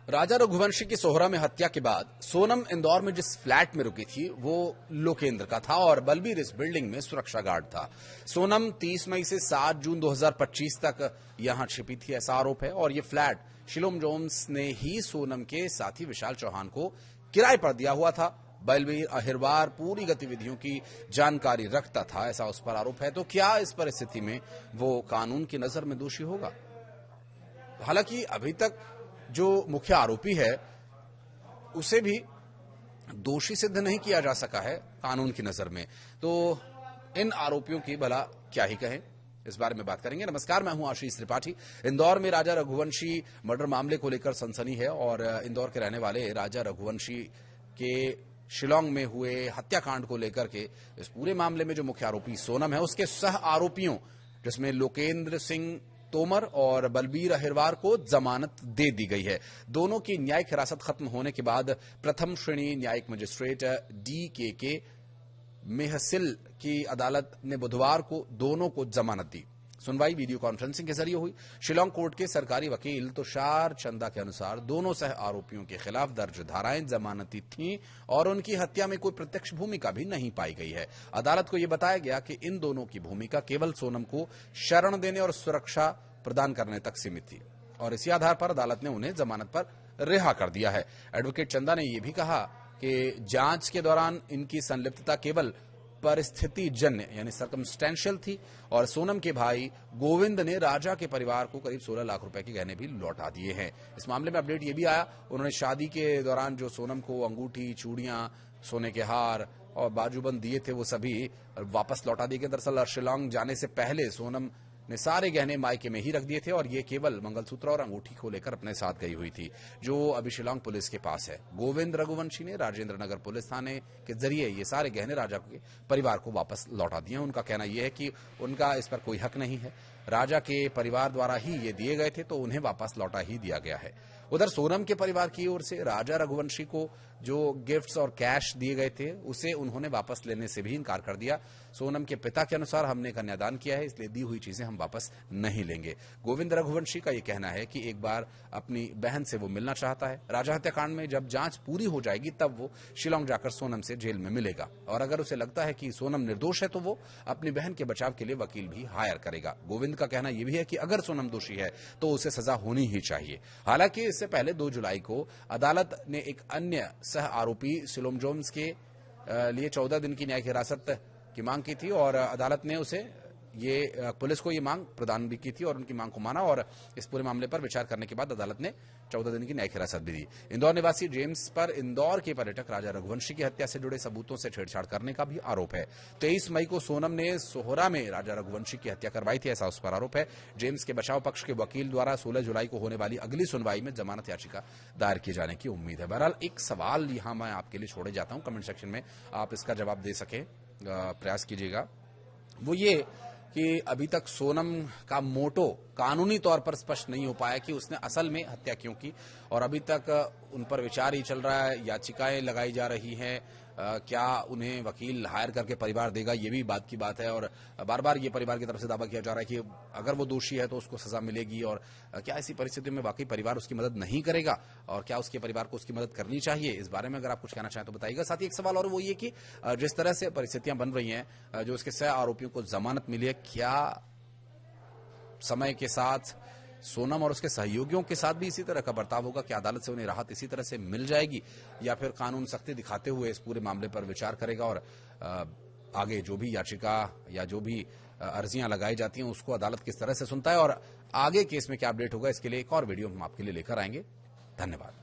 राजा रघुवंशी की सोहरा में हत्या के बाद सोनम इंदौर में जिस फ्लैट में रुकी थी वो लोकेंद्र का था और बलबीर इस बिल्डिंग में सुरक्षा गार्ड था। सोनम 30 मई से 7 जून 2025 तक यहां छिपी थी, ऐसा आरोप है। और ये फ्लैट शिलोम जोन्स ने ही सोनम के साथी विशाल चौहान को किराए पर दिया हुआ था। बलबीर अहिरवार पूरी गतिविधियों की जानकारी रखता था, ऐसा उस पर आरोप है। तो क्या इस परिस्थिति में वो कानून की नजर में दोषी होगा? हालांकि अभी तक जो मुख्य आरोपी है उसे भी दोषी सिद्ध नहीं किया जा सका है कानून की नजर में। तो इन आरोपियों की भला क्या ही कहें, इस बारे में बात करेंगे। नमस्कार, मैं हूं आशीष त्रिपाठी। इंदौर में राजा रघुवंशी मर्डर मामले को लेकर सनसनी है और इंदौर के रहने वाले राजा रघुवंशी के शिलोंग में हुए हत्याकांड को लेकर के इस पूरे मामले में जो मुख्य आरोपी सोनम है उसके सह आरोपियों जिसमें लोकेंद्र सिंह तोमर और बलबीर अहिरवार को जमानत दे दी गई है। दोनों की न्यायिक हिरासत खत्म होने के बाद प्रथम श्रेणी न्यायिक मजिस्ट्रेट DKK मेहसिल की अदालत ने बुधवार को दोनों को जमानत दी। सुनवाई वीडियो कॉन्फ्रेंसिंग के जरिए हुई। शिलोंग कोर्ट के सरकारी वकील तुषार चंदा के अनुसार दोनों सह आरोपियों के खिलाफ दर्ज धाराएं जमानती थीं और उनकी हत्या में कोई प्रत्यक्ष भूमिका भी नहीं पाई गई है। अदालत को यह बताया गया कि इन दोनों की भूमिका केवल सोनम को शरण देने और सुरक्षा प्रदान करने तक सीमित थी और इसी आधार पर अदालत ने उन्हें जमानत पर रिहा कर दिया है। एडवोकेट चंदा ने यह भी कहा कि जांच के दौरान इनकी संलिप्तता केवल परिस्थिति जन्य यानी सर्कमस्टेंशियल थी और सोनम के भाई गोविंद ने राजा के परिवार को करीब 16 लाख रुपए के गहने भी लौटा दिए हैं। इस मामले में अपडेट ये भी आया, उन्होंने शादी के दौरान जो सोनम को अंगूठी, चूड़ियां, सोने के हार और बाजूबंद दिए थे वो सभी वापस लौटा दिए गए। दरअसल शिलोंग जाने से पहले सोनम ने सारे गहने मायके में ही रख दिए थे और ये केवल मंगलसूत्र और अंगूठी को लेकर अपने साथ गई हुई थी, जो अभी शिलोंग पुलिस के पास है। गोविंद रघुवंशी ने राजेंद्र नगर पुलिस थाने के जरिए ये सारे गहने राजा के परिवार को वापस लौटा दिए। उनका कहना यह है कि उनका इस पर कोई हक नहीं है, राजा के परिवार द्वारा ही ये दिए गए थे तो उन्हें वापस लौटा ही दिया गया है। उधर सोनम के परिवार की ओर से राजा रघुवंशी को जो गिफ्ट्स और कैश दिए गए थे उसे उन्होंने वापस लेने से भी इनकार कर दिया। सोनम के पिता के अनुसार हमने कन्यादान किया है, इसलिए दी हुई चीजें हम वापस नहीं लेंगे। गोविंद रघुवंशी का यह कहना है कि एक बार अपनी बहन से वो मिलना चाहता है। राजा हत्याकांड में जब जांच पूरी हो जाएगी तब वो शिलोंग जाकर सोनम से जेल में मिलेगा और अगर उसे लगता है कि सोनम निर्दोष है तो वो अपनी बहन के बचाव के लिए वकील भी हायर करेगा। गोविंद का कहना यह भी है कि अगर सोनम दोषी है तो उसे सजा होनी ही चाहिए। हालांकि इससे पहले 2 जुलाई को अदालत ने एक अन्य सह आरोपी शिलोम जोन्स के लिए 14 दिन की न्यायिक हिरासत की मांग की थी और अदालत ने उसे पुलिस को ये मांग प्रदान भी की थी और उनकी मांग को माना और इस पूरे मामले पर विचार करने के बाद अदालत ने 14 दिन की न्यायिक हिरासत भी दी। इंदौर निवासी जेम्स पर इंदौर के पर्यटक राजा रघुवंशी की हत्या से जुड़े सबूतों से छेड़छाड़ करने का भी आरोप है। 23 मई को सोनम ने सोहरा में राजा रघुवंशी की हत्या करवाई थी, ऐसा उस पर आरोप है। जेम्स के बचाव पक्ष के वकील द्वारा 16 जुलाई को होने वाली अगली सुनवाई में जमानत याचिका दायर किए जाने की उम्मीद है। बहरहाल एक सवाल यहां मैं आपके लिए छोड़े जाता हूं, कमेंट सेक्शन में आप इसका जवाब दे सके, प्रयास कीजिएगा। वो ये कि अभी तक सोनम का मोटो कानूनी तौर पर स्पष्ट नहीं हो पाया कि उसने असल में हत्या क्यों की और अभी तक उन पर विचार ही चल रहा है, याचिकाएं लगाई जा रही हैं। क्या उन्हें वकील हायर करके परिवार देगा, ये भी बात की बात है और बार बार ये परिवार की तरफ से दावा किया जा रहा है कि अगर वो दोषी है तो उसको सजा मिलेगी और क्या ऐसी परिस्थितियों में वाकई परिवार उसकी मदद नहीं करेगा और क्या उसके परिवार को उसकी मदद करनी चाहिए। इस बारे में अगर आप कुछ कहना चाहें तो बताइएगा। साथ ही एक सवाल और वो ये कि जिस तरह से परिस्थितियां बन रही हैं, जो उसके सह आरोपियों को जमानत मिली है, क्या समय के साथ सोनम और उसके सहयोगियों के साथ भी इसी तरह का बर्ताव होगा? क्या अदालत से उन्हें राहत इसी तरह से मिल जाएगी या फिर कानून सख्ती दिखाते हुए इस पूरे मामले पर विचार करेगा और आगे जो भी याचिका या जो भी अर्जियां लगाई जाती हैं उसको अदालत किस तरह से सुनता है और आगे केस में क्या अपडेट होगा, इसके लिए एक और वीडियो हम आपके लिए लेकर आएंगे। धन्यवाद।